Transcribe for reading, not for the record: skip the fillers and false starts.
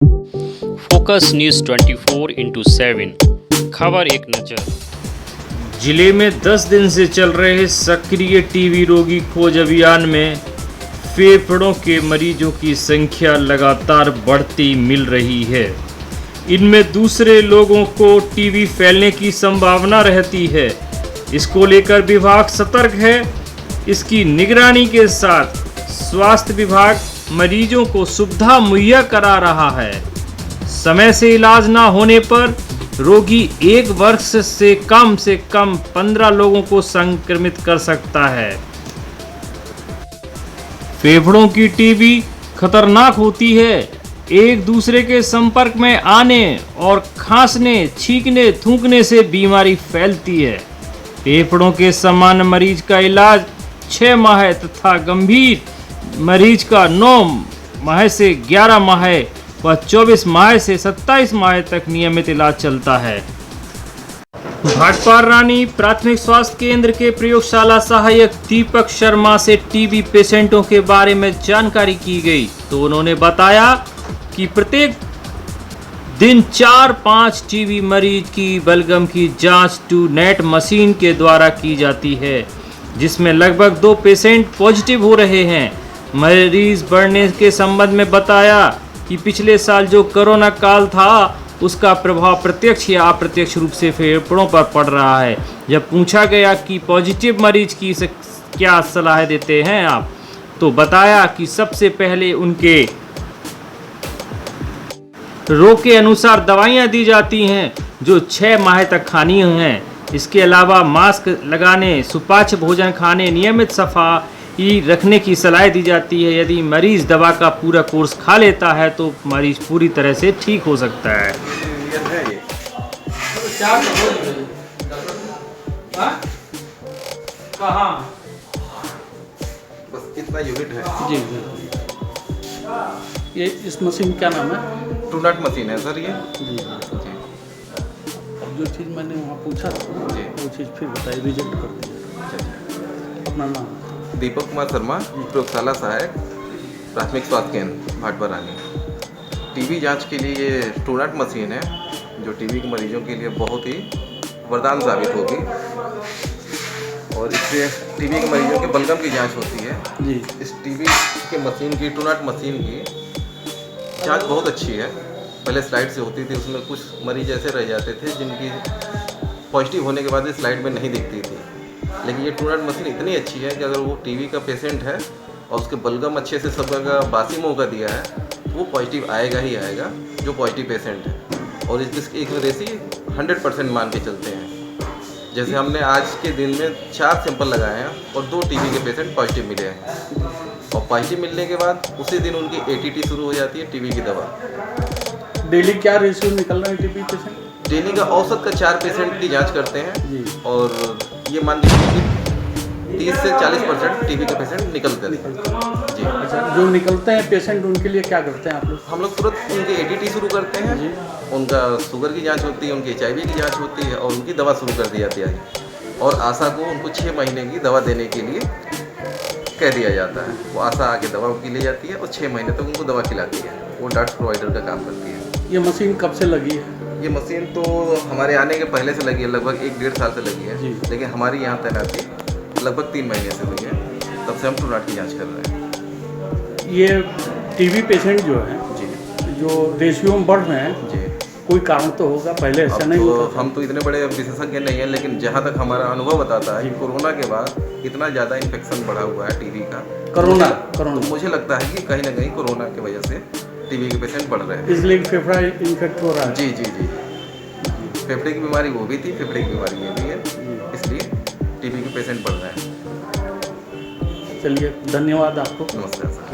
Focus news 24/7 खबर एक नज़र। जिले में 10 दिन से चल रहे सक्रिय टीबी रोगी खोज अभियान में फेफड़ों के मरीजों की संख्या लगातार बढ़ती मिल रही है। इनमें दूसरे लोगों को टीबी फैलने की संभावना रहती है। इसको लेकर विभाग सतर्क है। इसकी निगरानी के साथ स्वास्थ्य विभाग मरीजों को सुविधा मुहैया करा रहा है। समय से इलाज ना होने पर रोगी एक वर्ष से कम 15 लोगों को संक्रमित कर सकता है। फेफड़ों की टीबी खतरनाक होती है। एक दूसरे के संपर्क में आने और खांसने, छींकने, थूकने से बीमारी फैलती है। फेफड़ों के सामान्य मरीज का इलाज 6 माह तथा गंभीर मरीज का 9 माह से 11 माह व 24 माह से 27 माह तक नियमित इलाज चलता है। भाटपार रानी प्राथमिक स्वास्थ्य केंद्र के प्रयोगशाला सहायक दीपक शर्मा से टीबी पेशेंटों के बारे में जानकारी की गई तो उन्होंने बताया कि प्रत्येक दिन 4-5 टीबी मरीज की बलगम की जांच ट्रूनेट मशीन के द्वारा की जाती है, जिसमें लगभग 2 पेशेंट पॉजिटिव हो रहे हैं। मरीज बढ़ने के संबंध में बताया कि पिछले साल जो कोरोना काल था उसका प्रभाव प्रत्यक्ष या अप्रत्यक्ष रूप से फेफड़ों पर पड़ रहा है। जब पूछा गया कि पॉजिटिव मरीज की क्या सलाह देते हैं आप, तो बताया कि सबसे पहले उनके रोग के अनुसार दवाइयां दी जाती हैं जो 6 माह तक खानी हैं। इसके अलावा मास्क लगाने, सुपाच्य भोजन खाने, नियमित सफाई रखने की सलाह दी जाती है। यदि मरीज दवा का पूरा कोर्स खा लेता है तो मरीज पूरी तरह से ठीक हो सकता है। बस इतना यूनिट है जी। ये इस मशीन क्या नाम है? ट्रूनेट मशीन है सर ये। जी। जी अब जो चीज़ मैंने वहाँ पूछा था जी। वो चीज़ फिर बताइए, रिजेक्ट कर दीजिए। अपना नाम? दीपक कुमार शर्मा, प्रयोगशाला सहायक, प्राथमिक स्वास्थ्य केंद्र, भाटपार रानी। टीबी जांच के लिए ये ट्रूनेट मशीन है जो टीबी के मरीजों के लिए बहुत ही वरदान साबित होगी और इससे टीबी के मरीजों के बलगम की जांच होती है। जी। इस टीबी के मशीन की, ट्रूनेट मशीन की जांच बहुत अच्छी है। पहले स्लाइड से होती थी, उसमें कुछ मरीज ऐसे रह जाते थे जिनकी पॉजिटिव होने के बाद भी स्लाइड में नहीं दिखती थी, लेकिन ये ट्रूनेट मशीन इतनी अच्छी है कि अगर वो टीबी का पेशेंट है और उसके बलगम अच्छे से सब जगह बासी मुँह का दिया है तो वो पॉजिटिव आएगा ही आएगा जो पॉजिटिव पेशेंट है। और इसकी एक्यूरेसी 100% मान के चलते हैं। जैसे हमने आज के दिन में 4 सैंपल लगाए हैं और 2 टीबी के पेशेंट पॉजिटिव मिले हैं और पॉजिटिव मिलने के बाद उसी दिन उनकी ATT शुरू हो जाती है, टीबी की दवा। डेली क्या रेशियो निकल रहा है टीबी पेशेंट? डेली का औसत का 4 पेशेंट की जांच करते हैं जी। और ये मान लीजिए कि 30 से 40% टीबी के पेशेंट निकलते हैं। जी। अच्छा, जो निकलते हैं पेशेंट उनके लिए क्या करते हैं आप लोग? हम लोग तुरंत उनके ATT शुरू करते हैं। जी। उनका शुगर की जांच होती है, उनकी HIV की जांच होती है और उनकी दवा शुरू कर दी जाती है। और आशा को उनको 6 महीने की दवा देने के लिए कह दिया जाता है। वो आशा आके दवा उनकी ले जाती है और 6 महीने तक उनको दवा खिलाती है। वो डॉक्टर प्रोवाइडर का काम करती है। ये मशीन कब से लगी है? ये मशीन तो हमारे आने के पहले से लगी है, लगभग 1-1.5 साल से लगी है। जी। लेकिन हमारी यहाँ तैनाती लगभग 3 महीने से हुई है, तब से हम ट्रूनेट की जाँच कर रहे हैं। ये टीबी पेशेंट जो है, जी जो रेशियो में बढ़ रहे हैं, जी। कोई कारण तो होगा, पहले ऐसा अब नहीं तो होता था। हम तो इतने बड़े विशेषज्ञ नहीं हैं, लेकिन जहाँ तक हमारा अनुभव बताता है कि कोरोना के बाद इतना ज़्यादा इन्फेक्शन बढ़ा हुआ है टीबी का। कोरोना तो मुझे लगता है कि कहीं ना कहीं कोरोना की वजह से टीबी के पेशेंट बढ़ रहे हैं। इसलिए फेफड़ा इन्फेक्ट हो रहा है। जी जी जी। फेफड़े की बीमारी वो भी थी, फेफड़े की बीमारी ये भी है, इसलिए टीबी के पेशेंट बढ़ रहे हैं। चलिए, धन्यवाद आपको। नमस्कार सर।